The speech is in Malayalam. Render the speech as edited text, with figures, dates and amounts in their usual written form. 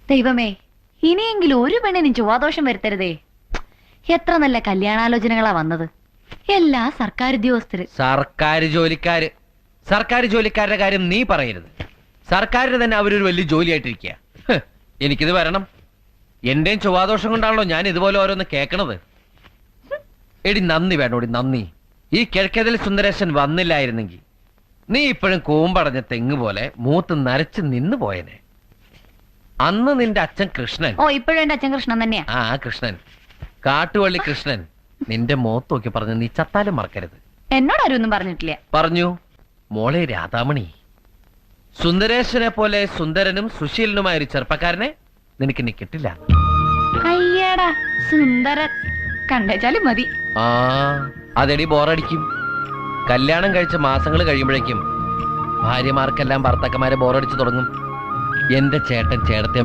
ദൈവമേ, ഇനിയെങ്കിലും ഒരു പെണ്ണിനും ചൊവ്വാദോഷം വരുത്തരുതേ. എത്ര നല്ല കല്യാണാലോചനകളാ വന്നത്. എല്ലാ സർക്കാർ ഉദ്യോഗസ്ഥര്. സർക്കാർ ജോലിക്കാരുടെ കാര്യം നീ പറയരുത്. സർക്കാരിന് തന്നെ അവരൊരു വലിയ ജോലിയായിട്ടിരിക്കുക. എനിക്കിത് വരണം. എന്റെയും ചൊവ്വാദോഷം കൊണ്ടാണല്ലോ ഞാൻ ഇതുപോലെ ഓരോന്ന് കേൾക്കണത്. എടി നന്ദി വേണോടി, നന്ദി. ഈ കിഴക്കേതിൽ സുന്ദരേശൻ വന്നില്ലായിരുന്നെങ്കിൽ നീ ഇപ്പോഴും കൂമ്പടഞ്ഞ തെങ്ങ് പോലെ മൂത്ത് നരച്ച് നിന്ന് പോയനെ. അന്ന് നിന്റെ അച്ഛൻ കൃഷ്ണൻ. ഓ, ഇപ്പോഴും എന്റെ അച്ഛൻ കൃഷ്ണൻ തന്നെയാ. ആ കൃഷ്ണൻ, കാട്ടുവള്ളി കൃഷ്ണൻ നിന്റെ മുഖത്ത് നോക്കി പറഞ്ഞു, നീ ചത്താലും മറക്കരുത്. എന്നോട് ആരും ഒന്നും പറഞ്ഞിട്ടില്ല. പറഞ്ഞു, മോളെ രാധാമണി, സുന്ദരേശനെ പോലെ സുന്ദരനും സുശീലനുമായ ഒരു ചെറുപ്പക്കാരനെ നിനക്ക് ഇനി കിട്ടില്ല. അയ്യടാ, സുന്ദരൻ കണ്ടേച്ചാലും മതി. ആ അതെടി ബോറടിക്കും. കല്യാണം കഴിച്ച മാസങ്ങൾ കഴിയുമ്പോഴേക്കും ഭാര്യമാർക്കെല്ലാം ഭർത്താക്കന്മാരെ ബോറടിച്ചു തുടങ്ങും. എന്റെ ചേട്ടൻ ചേട്ടത്തെ